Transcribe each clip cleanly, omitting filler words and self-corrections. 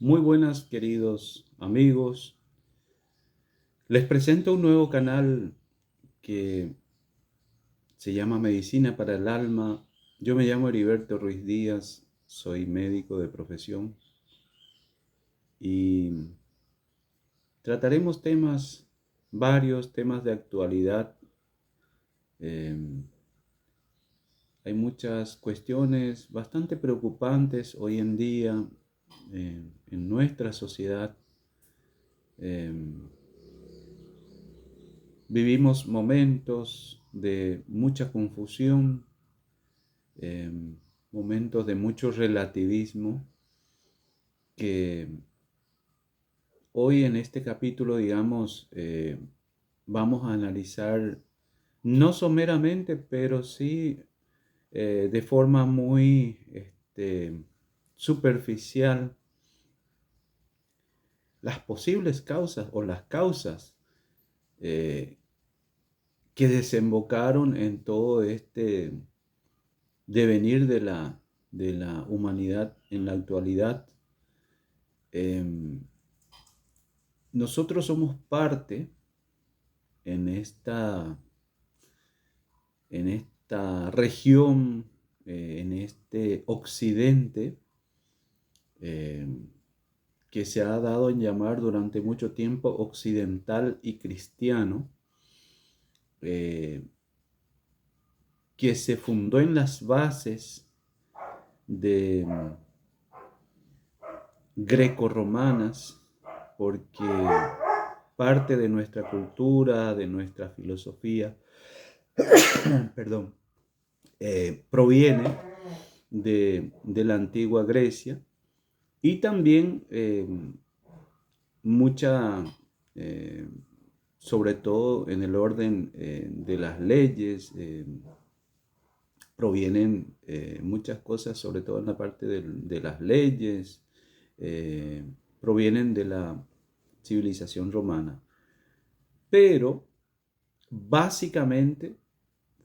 Muy buenas, queridos amigos. Les presento un nuevo canal que se llama Medicina para el Alma. Yo me llamo Heriberto Ruiz Díaz, soy médico de profesión y trataremos varios temas de actualidad. Eh, Hay muchas cuestiones bastante preocupantes hoy en día en nuestra sociedad. Eh, Vivimos momentos de mucha confusión, eh, momentos de mucho relativismo, que hoy en este capítulo, digamos, vamos a analizar no someramente, pero sí de forma muy superficial las posibles causas o las causas eh, que desembocaron en todo este devenir de la humanidad en la actualidad. Nosotros somos parte en esta región, en este occidente, eh, que se ha dado en llamar durante mucho tiempo occidental y cristiano, eh, que se fundó en las bases de grecorromanas, porque parte de nuestra cultura, de nuestra filosofía, perdón, proviene de la antigua Grecia y también mucha, eh, sobre todo en el orden de las leyes, provienen muchas cosas, sobre todo en la parte de las leyes, eh, provienen de la civilización romana. Pero básicamente,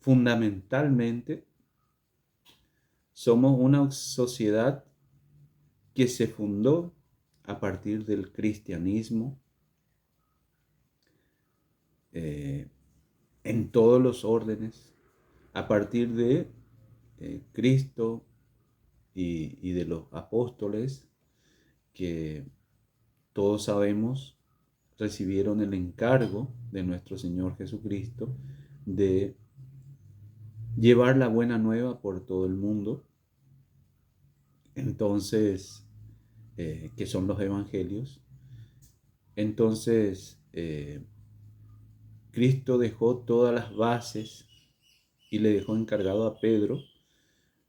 fundamentalmente, somos una sociedad que se fundó a partir del cristianismo, eh, en todos los órdenes, a partir de Cristo y de los apóstoles, que todos sabemos recibieron el encargo de nuestro Señor Jesucristo de llevar la buena nueva por todo el mundo. Entonces, que son los evangelios. Entonces, Cristo dejó todas las bases y le dejó encargado a Pedro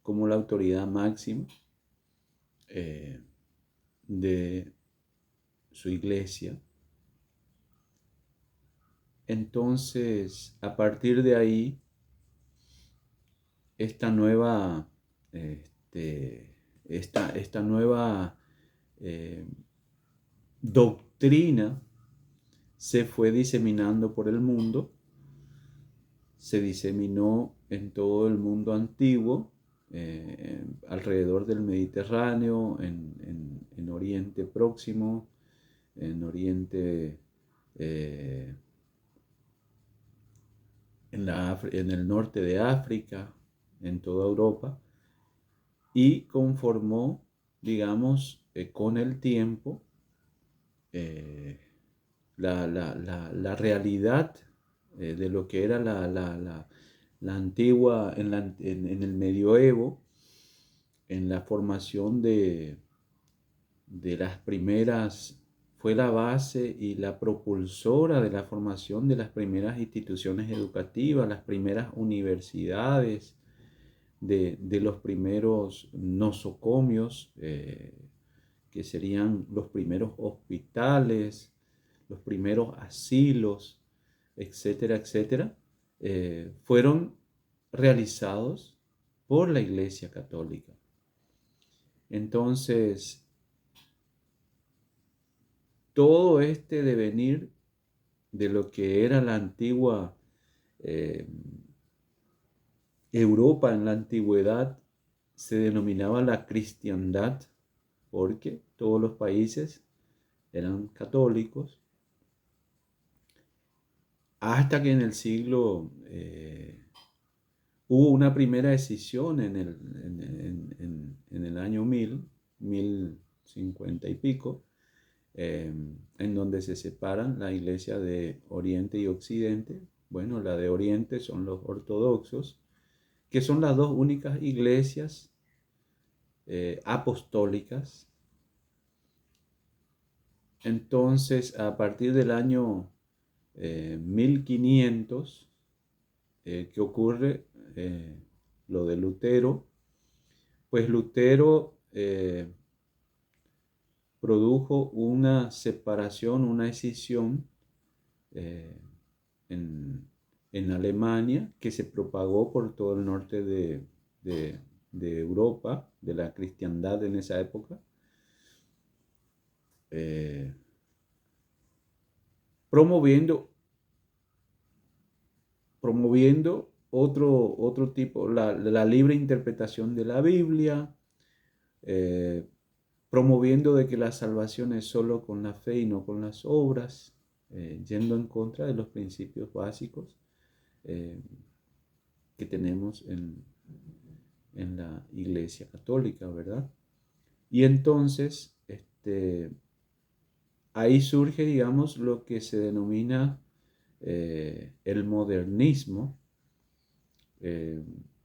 como la autoridad máxima eh, de su iglesia. Entonces, a partir de ahí, esta nueva, esta nueva eh, doctrina se fue diseminando por el mundo, se diseminó en todo el mundo antiguo, alrededor del Mediterráneo, en Oriente Próximo, en Oriente, eh, en el norte de África, en toda Europa, y conformó, digamos, con el tiempo, eh, la realidad de lo que era la antigua, en el medioevo, en la formación de las primeras, fue la base y la propulsora de la formación de las primeras instituciones educativas, las primeras universidades, de los primeros nosocomios, que serían los primeros hospitales, los primeros asilos, etcétera, etcétera, fueron realizados por la Iglesia Católica. Entonces, todo este devenir de lo que era la antigua eh, Europa en la antigüedad se denominaba la cristiandad, porque todos los países eran católicos, hasta que en el siglo hubo una primera escisión en el año 1050 y pico, en donde se separan la iglesia de Oriente y Occidente. Bueno, la de Oriente son los ortodoxos, que son las dos únicas iglesias apostólicas. Entonces, a partir del año 1500, que ocurre lo de Lutero, pues Lutero produjo una separación, una escisión en Alemania, que se propagó por todo el norte de Europa, de la cristiandad en esa época, promoviendo otro tipo, la libre interpretación de la Biblia, promoviendo de que la salvación es solo con la fe y no con las obras, yendo en contra de los principios básicos que tenemos en la Iglesia Católica, ¿verdad? Y entonces, ahí surge, digamos, lo que se denomina el modernismo,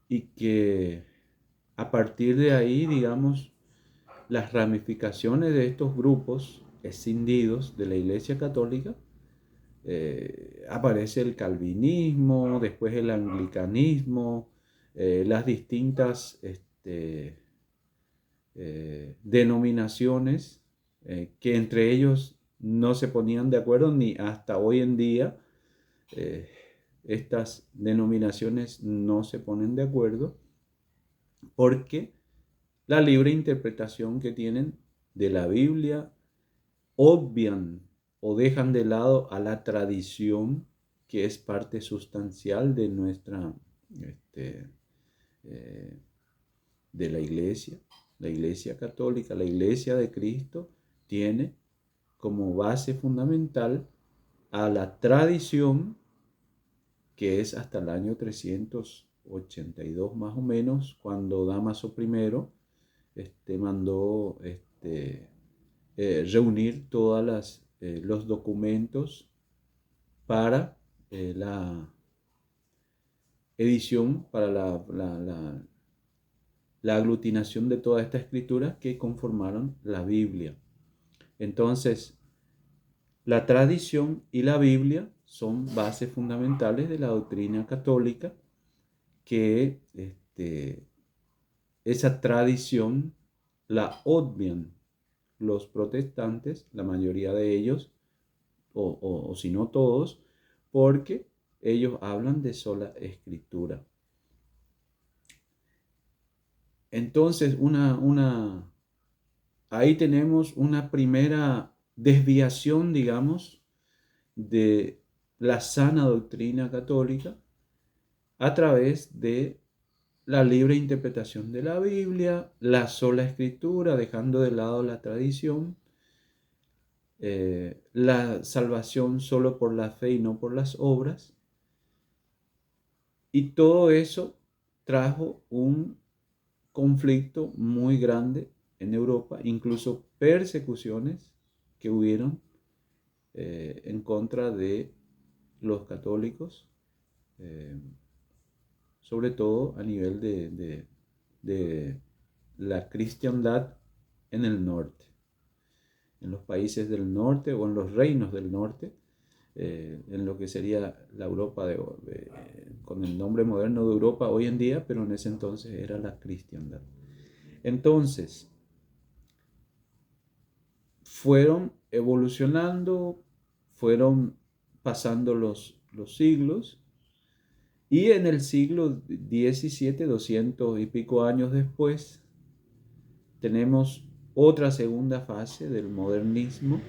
y que a partir de ahí, digamos, las ramificaciones de estos grupos escindidos de la Iglesia Católica, aparece el calvinismo, después el anglicanismo, las distintas denominaciones que entre ellos no se ponían de acuerdo, ni hasta hoy en día estas denominaciones no se ponen de acuerdo, porque la libre interpretación que tienen de la Biblia obvian o dejan de lado a la tradición, que es parte sustancial de nuestra, de la Iglesia Católica. La Iglesia de Cristo tiene como base fundamental a la tradición, que es hasta el año 382 más o menos, cuando Dámaso I mandó reunir todos los documentos para la edición, para la aglutinación de toda esta escritura que conformaron la Biblia. Entonces, la tradición y la Biblia son bases fundamentales de la doctrina católica, que esa tradición la obvian los protestantes, la mayoría de ellos, o si no todos, porque ellos hablan de sola escritura. Entonces, ahí tenemos una primera desviación, digamos, de la sana doctrina católica a través de la libre interpretación de la Biblia, la sola escritura, dejando de lado la tradición, la salvación solo por la fe y no por las obras. Y todo eso trajo un conflicto muy grande en Europa, incluso persecuciones que hubieron en contra de los católicos, sobre todo a nivel de la cristiandad en el norte, en los países del norte o en los reinos del norte, en lo que sería la Europa con el nombre moderno de Europa hoy en día, pero en ese entonces era la cristiandad. Entonces, fueron evolucionando, fueron pasando los siglos, y en el siglo XVII, 200 y pico años después, tenemos otra segunda fase del modernismo,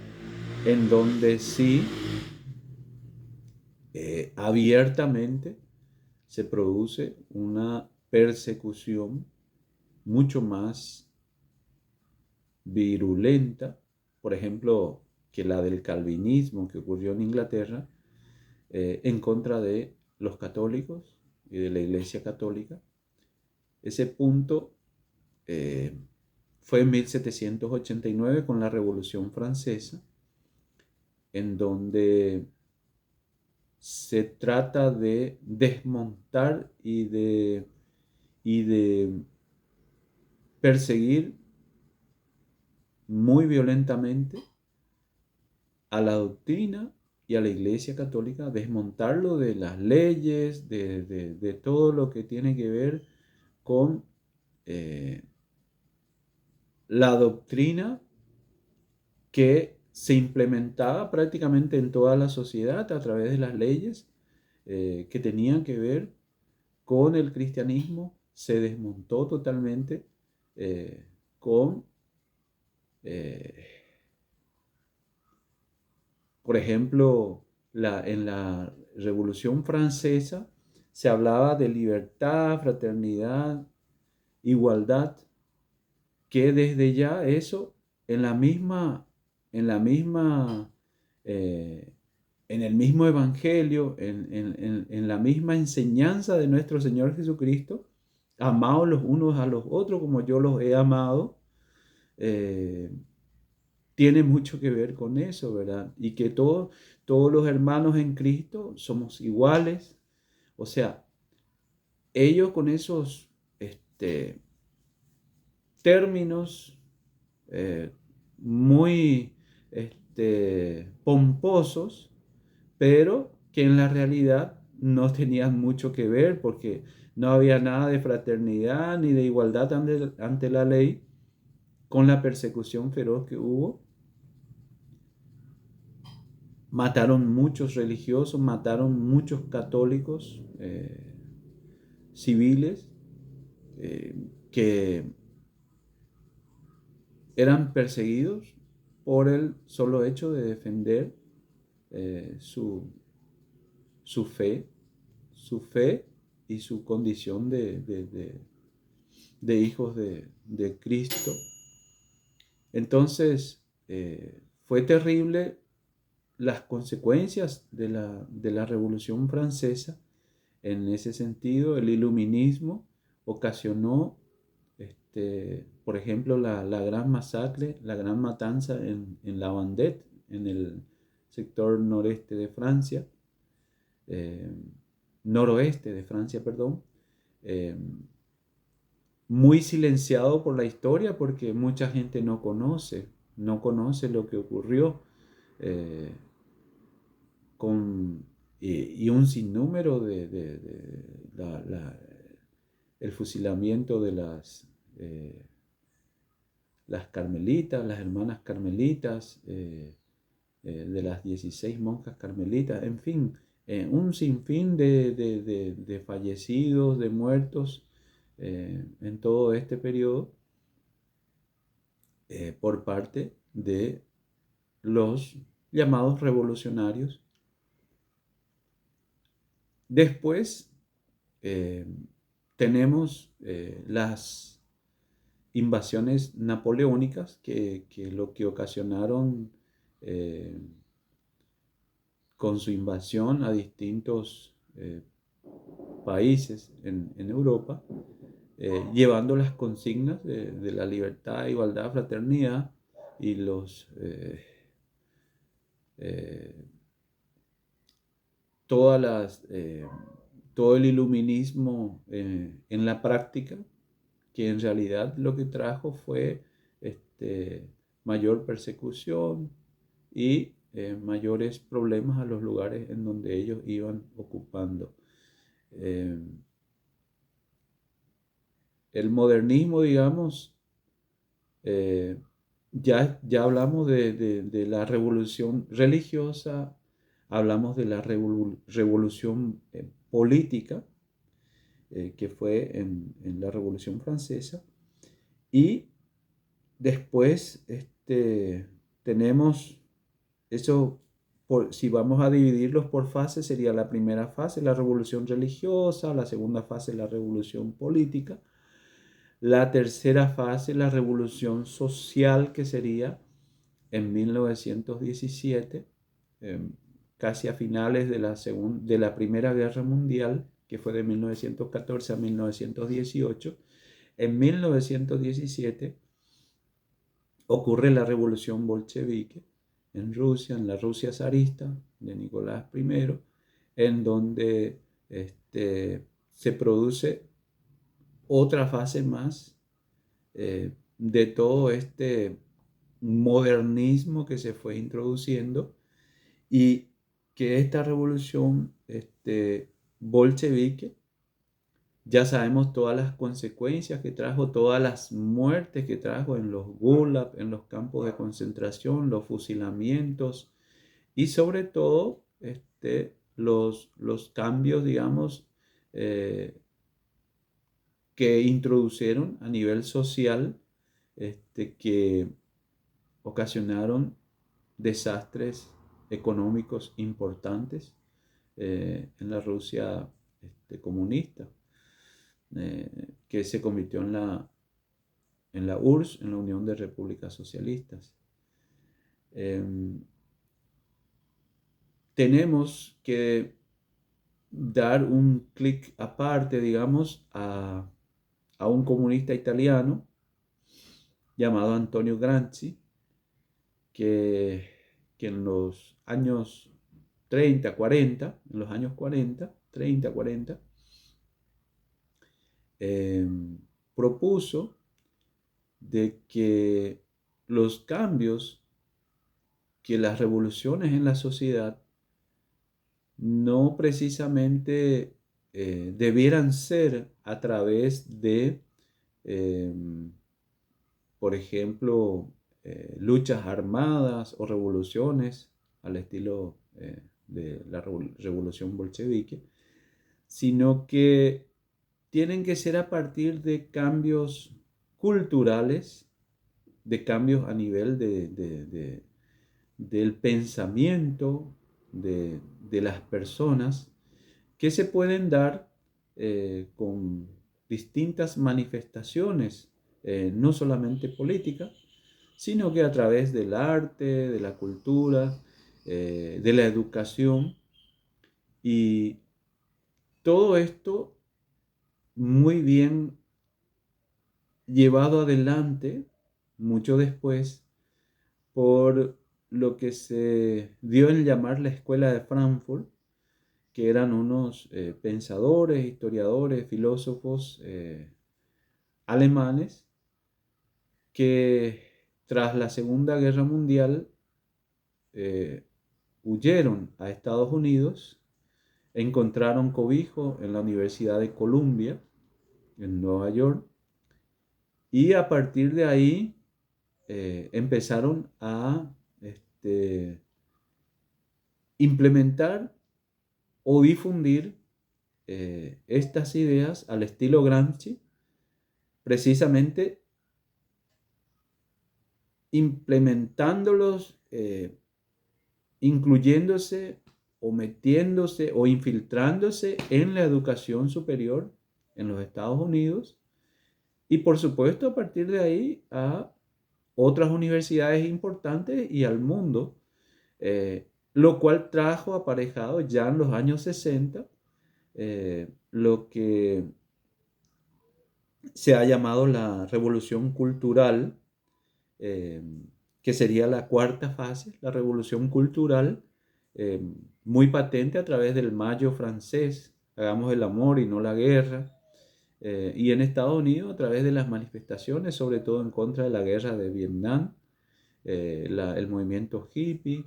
en donde sí, abiertamente se produce una persecución mucho más virulenta, por ejemplo, que la del calvinismo que ocurrió en Inglaterra, en contra de los católicos y de la Iglesia Católica. Ese punto fue en 1789 con la Revolución Francesa, en donde se trata de desmontar y de perseguir muy violentamente a la doctrina y a la Iglesia Católica, desmontarlo de las leyes, de todo lo que tiene que ver con la doctrina que se implementaba prácticamente en toda la sociedad a través de las leyes que tenían que ver con el cristianismo. Se desmontó totalmente con, eh, por ejemplo, en la Revolución Francesa se hablaba de libertad, fraternidad, igualdad, que desde ya eso en la misma, en la misma, en el mismo evangelio, en la misma enseñanza de nuestro Señor Jesucristo, amados los unos a los otros como yo los he amado, tiene mucho que ver con eso, ¿verdad? Y que todos los hermanos en Cristo somos iguales. O sea, ellos con esos términos muy pomposos, pero que en la realidad no tenían mucho que ver porque no había nada de fraternidad ni de igualdad ante la ley con la persecución feroz que hubo. Mataron muchos religiosos, mataron muchos católicos civiles que eran perseguidos por el solo hecho de defender su fe, y su condición de hijos de Cristo. Entonces, fue terrible las consecuencias de la Revolución Francesa. En ese sentido, el iluminismo ocasionó, por ejemplo, la gran masacre, la gran matanza en La Vendée, en el sector noreste de Francia, noroeste de Francia, perdón, muy silenciado por la historia porque mucha gente no conoce lo que ocurrió y un sinnúmero el fusilamiento de las carmelitas, las hermanas carmelitas, de las 16 monjas carmelitas, en fin, un sinfín de fallecidos, de muertos en todo este periodo por parte de los llamados revolucionarios. Después tenemos las invasiones napoleónicas que lo que ocasionaron con su invasión a distintos países en Europa, llevando las consignas de la libertad, igualdad, fraternidad y todo el iluminismo en la práctica, que en realidad lo que trajo fue mayor persecución y mayores problemas a los lugares en donde ellos iban ocupando. El modernismo, digamos, ya hablamos de la revolución religiosa, hablamos de la revolución política, que fue en la Revolución Francesa, y después tenemos eso. Si vamos a dividirlos por fases, sería la primera fase, la revolución religiosa, la segunda fase, la revolución política, La tercera fase, la revolución social, que sería en 1917, casi a finales de la Primera Guerra Mundial, que fue de 1914 a 1918. En 1917 ocurre la revolución bolchevique en Rusia, en la Rusia zarista de Nicolás I, en donde se produce otra fase más de todo este modernismo que se fue introduciendo, y que esta revolución bolchevique, ya sabemos todas las consecuencias que trajo, todas las muertes que trajo en los gulag, en los campos de concentración, los fusilamientos, y sobre todo los cambios, digamos, que introdujeron a nivel social, que ocasionaron desastres económicos importantes en la Rusia comunista, que se convirtió en la URSS, en la Unión de Repúblicas Socialistas. Tenemos que dar un clic aparte, digamos, a un comunista italiano llamado Antonio Gramsci, que en los años 30, 40, en los años 40, 30, 40, propuso de que los cambios, que las revoluciones en la sociedad no precisamente debieran ser a través de, por ejemplo, luchas armadas o revoluciones al estilo de la revolución bolchevique, sino que tienen que ser a partir de cambios culturales, de cambios a nivel del pensamiento de las personas, que se pueden dar con distintas manifestaciones, no solamente políticas, sino que a través del arte, de la cultura, de la educación, y todo esto muy bien llevado adelante mucho después por lo que se dio en llamar la Escuela de Frankfurt, que eran unos pensadores, historiadores, filósofos alemanes, que tras la Segunda Guerra Mundial huyeron a Estados Unidos, encontraron cobijo en la Universidad de Columbia, en Nueva York, y a partir de ahí empezaron a implementar o difundir estas ideas al estilo Gramsci, precisamente implementándolos, incluyéndose o metiéndose o infiltrándose en la educación superior en los Estados Unidos, y por supuesto a partir de ahí a otras universidades importantes y al mundo, lo cual trajo aparejado ya en los años 60 lo que se ha llamado la revolución cultural, que sería la cuarta fase, la revolución cultural, muy patente a través del mayo francés, hagamos el amor y no la guerra, y en Estados Unidos a través de las manifestaciones, sobre todo en contra de la guerra de Vietnam, el movimiento hippie,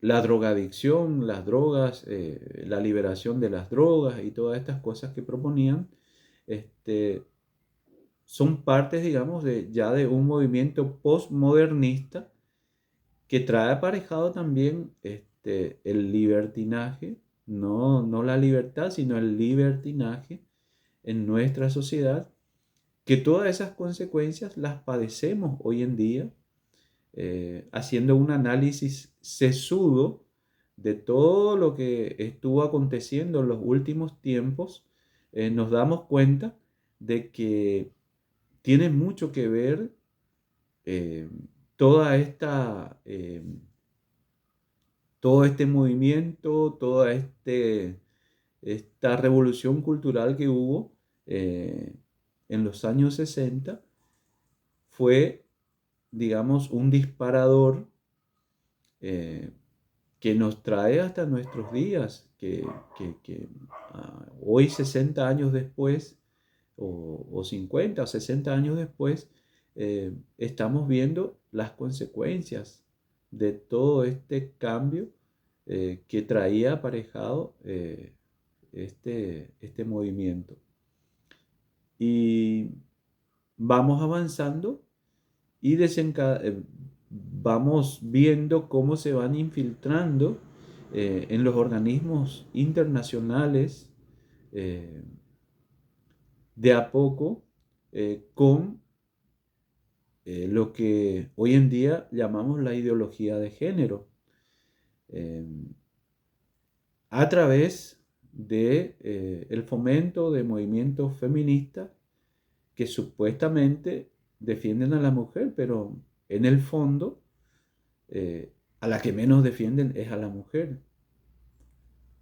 la drogadicción, las drogas, la liberación de las drogas y todas estas cosas que proponían, son partes, digamos, ya de un movimiento postmodernista que trae aparejado también el libertinaje, no la libertad, sino el libertinaje en nuestra sociedad, que todas esas consecuencias las padecemos hoy en día, haciendo un análisis sesudo de todo lo que estuvo aconteciendo en los últimos tiempos, nos damos cuenta de que tiene mucho que ver eh, toda todo este movimiento, esta revolución cultural que hubo en los años 60 fue, digamos, un disparador eh, que nos trae hasta nuestros días, que hoy 60 años después, o 50 o 60 años después, estamos viendo las consecuencias de todo este cambio que traía aparejado este movimiento. Y vamos avanzando y vamos viendo cómo se van infiltrando en los organismos internacionales eh, de a poco con lo que hoy en día llamamos la ideología de género, eh, a través de el fomento de movimientos feministas que supuestamente defienden a la mujer, pero en el fondo a la que menos defienden es a la mujer.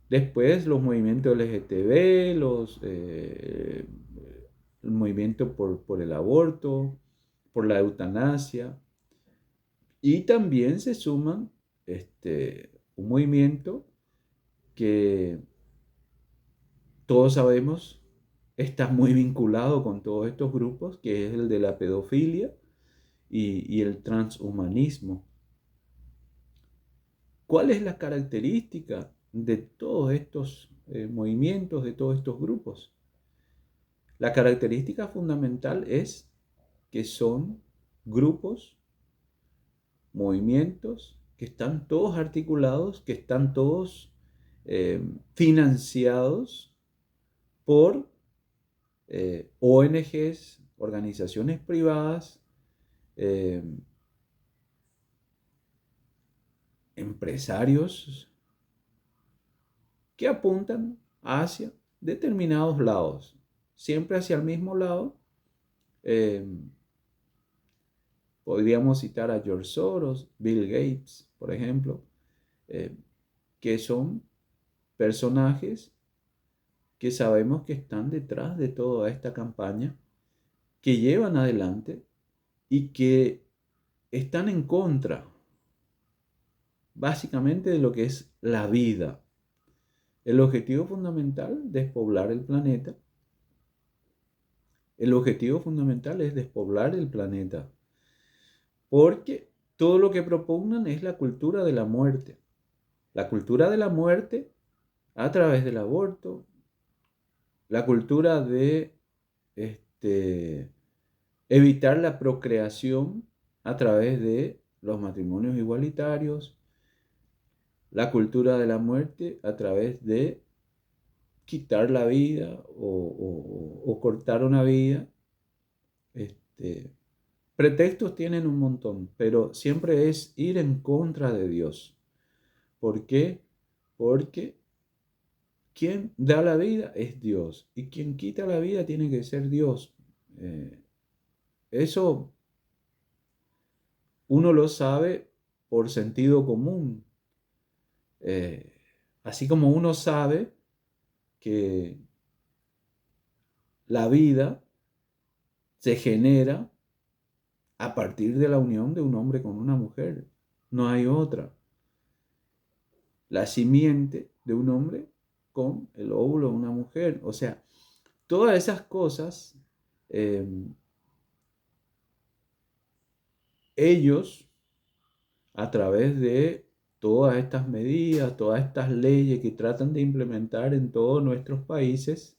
Después los movimientos LGTB, el movimiento por el aborto, por la eutanasia, y también se suman un movimiento que todos sabemos está muy vinculado con todos estos grupos, que es el de la pedofilia y el transhumanismo. ¿Cuál es la característica de todos estos movimientos, de todos estos grupos? La característica fundamental es que son grupos, movimientos que están todos articulados, que están todos financiados por ONGs, organizaciones privadas, eh, empresarios que apuntan hacia determinados lados, siempre hacia el mismo lado. Eh, Podríamos citar a George Soros, Bill Gates, por ejemplo, eh, que son personajes que sabemos que están detrás de toda esta campaña, que llevan adelante y que están en contra, básicamente, de lo que es la vida. El objetivo fundamental es despoblar el planeta. El objetivo fundamental es despoblar el planeta, porque todo lo que propugnan es la cultura de la muerte. La cultura de la muerte a través del aborto, la cultura de evitar la procreación a través de los matrimonios igualitarios, la cultura de la muerte a través de quitar la vida o cortar una vida. Pretextos tienen un montón, pero siempre es ir en contra de Dios. ¿Por qué? Porque quien da la vida es Dios y quien quita la vida tiene que ser Dios. Eso uno lo sabe por sentido común. Eh, Así como uno sabe que la vida se genera a partir de la unión de un hombre con una mujer. No hay otra. La simiente de un hombre con el óvulo de una mujer. O sea, todas esas cosas, ellos, a través de todas estas medidas, todas estas leyes que tratan de implementar en todos nuestros países,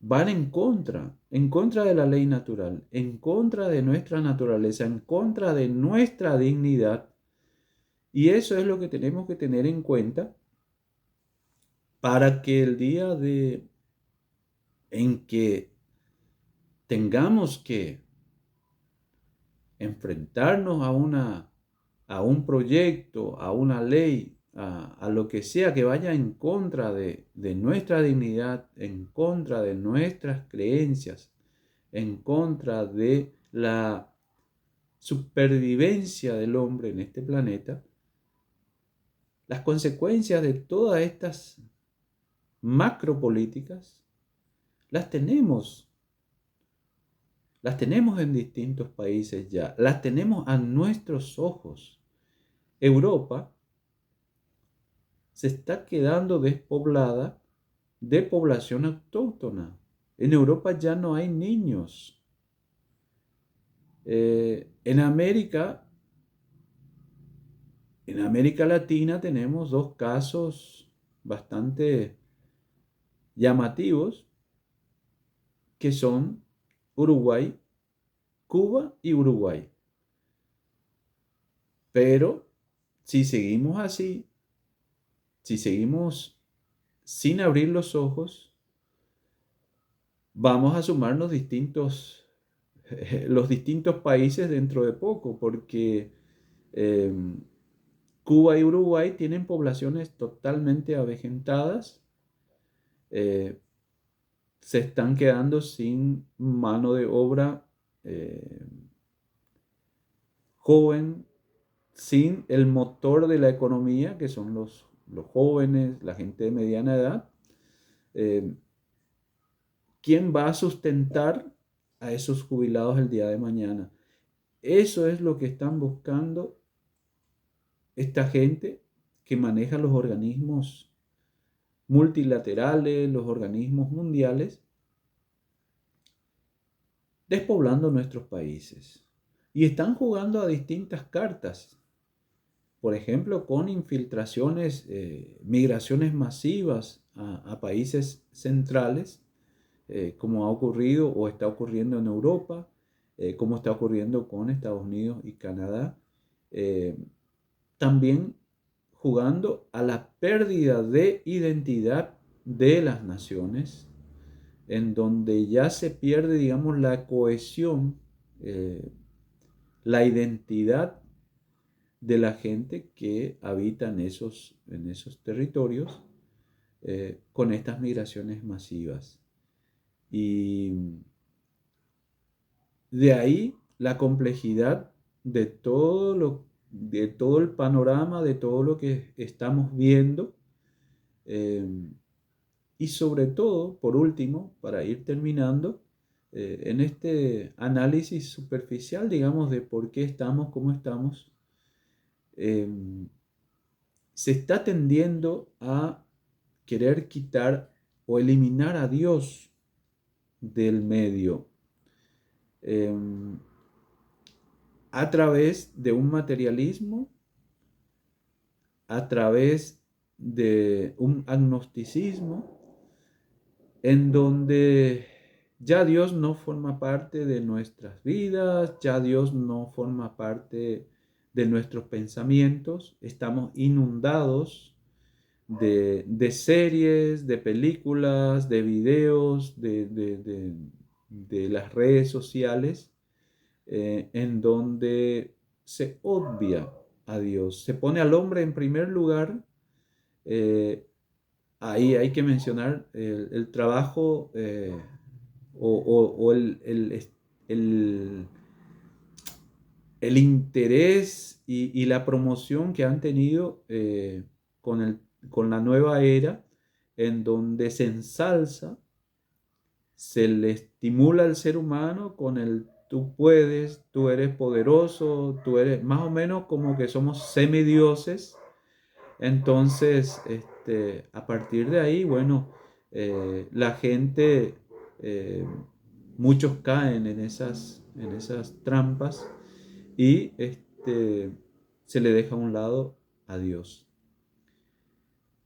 van en contra de la ley natural, en contra de nuestra naturaleza, en contra de nuestra dignidad. Y eso es lo que tenemos que tener en cuenta para que el día en que tengamos que enfrentarnos a una a un proyecto, a una ley, a lo que sea que vaya en contra de nuestra dignidad, en contra de nuestras creencias, en contra de la supervivencia del hombre en este planeta, las consecuencias de todas estas macropolíticas las tenemos. Las tenemos en distintos países ya, las tenemos a nuestros ojos. Europa se está quedando despoblada de población autóctona. En Europa ya no hay niños. En América Latina tenemos dos casos bastante llamativos, que son Uruguay, Cuba y Uruguay. Pero si seguimos así, si seguimos sin abrir los ojos, vamos a sumar los distintos países dentro de poco, porque eh, Cuba y Uruguay tienen poblaciones totalmente avejentadas, eh, se están quedando sin mano de obra eh, joven, sin el motor de la economía, que son los jóvenes, la gente de mediana edad. Eh, ¿Quién va a sustentar a esos jubilados el día de mañana? Eso es lo que están buscando esta gente que maneja los organismos multilaterales, los organismos mundiales, despoblando nuestros países. Y están jugando a distintas cartas. Por ejemplo, con infiltraciones, migraciones masivas a países centrales, como ha ocurrido o está ocurriendo en Europa, como está ocurriendo con Estados Unidos y Canadá. También jugando a la pérdida de identidad de las naciones, en donde ya se pierde, digamos, la cohesión, la identidad de la gente que habita en esos territorios, con estas migraciones masivas. Y de ahí la complejidad de de todo el panorama, de todo lo que estamos viendo. Y sobre todo, por último, para ir terminando, en este análisis superficial, digamos, de por qué estamos como estamos, eh, se está tendiendo a querer quitar o eliminar a Dios del medio, eh, a través de un materialismo, a través de un agnosticismo, en donde ya Dios no forma parte de nuestras vidas, ya Dios no forma parte de nuestros pensamientos, estamos inundados de series, de películas, de videos, de las redes sociales, en donde se obvia a Dios, se pone al hombre en primer lugar. Ahí hay que mencionar el trabajo, o el, el interés y la promoción que han tenido, con la nueva era, en donde se ensalza, se le estimula al ser humano con el tú puedes, tú eres poderoso, tú eres más o menos como que somos semidioses. Entonces, a partir de ahí, bueno, la gente, muchos caen en esas trampas, y se le deja a un lado a Dios.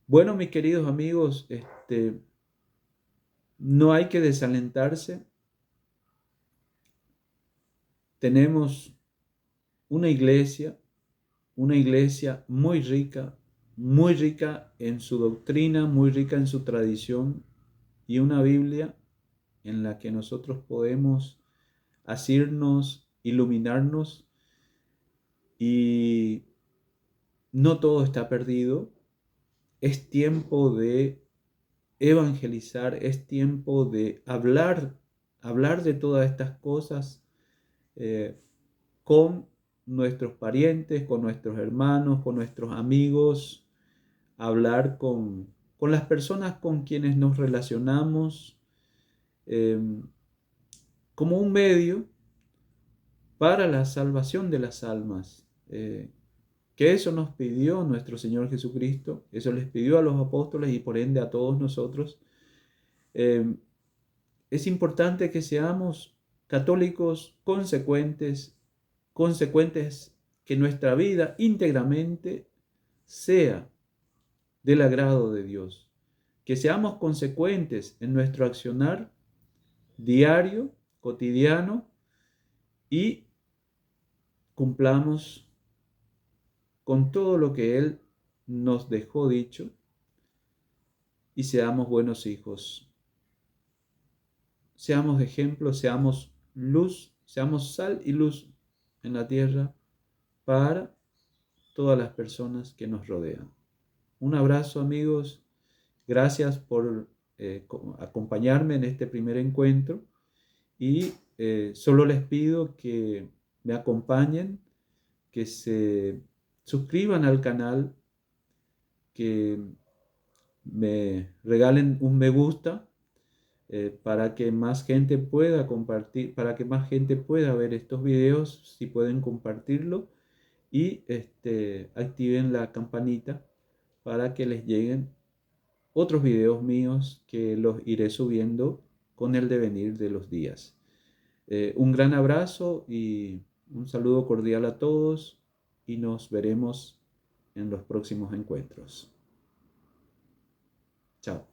Bueno, mis queridos amigos, no hay que desalentarse. Tenemos una iglesia muy rica en su doctrina, muy rica en su tradición, y una Biblia en la que nosotros podemos asirnos, iluminarnos y no todo está perdido. Es tiempo de evangelizar, es tiempo de hablar de todas estas cosas eh, con nuestros parientes, con nuestros hermanos, con nuestros amigos, hablar con las personas con quienes nos relacionamos eh, como un medio para la salvación de las almas. Que eso nos pidió nuestro Señor Jesucristo, eso les pidió a los apóstoles y por ende a todos nosotros. Eh, es importante que seamos católicos consecuentes, que nuestra vida íntegramente sea del agrado de Dios, que seamos consecuentes en nuestro accionar diario, cotidiano, y cumplamos con todo lo que Él nos dejó dicho y seamos buenos hijos. Seamos ejemplos, seamos luz, seamos sal y luz en la tierra para todas las personas que nos rodean. Un abrazo, amigos. Gracias por acompañarme en este primer encuentro y solo les pido que me acompañen, que se suscriban al canal, que me regalen un me gusta para que más gente pueda compartir, para que más gente pueda ver estos videos, si pueden compartirlo, y activen la campanita para que les lleguen otros videos míos que los iré subiendo con el devenir de los días. Un gran abrazo y un saludo cordial a todos y nos veremos en los próximos encuentros. Chao.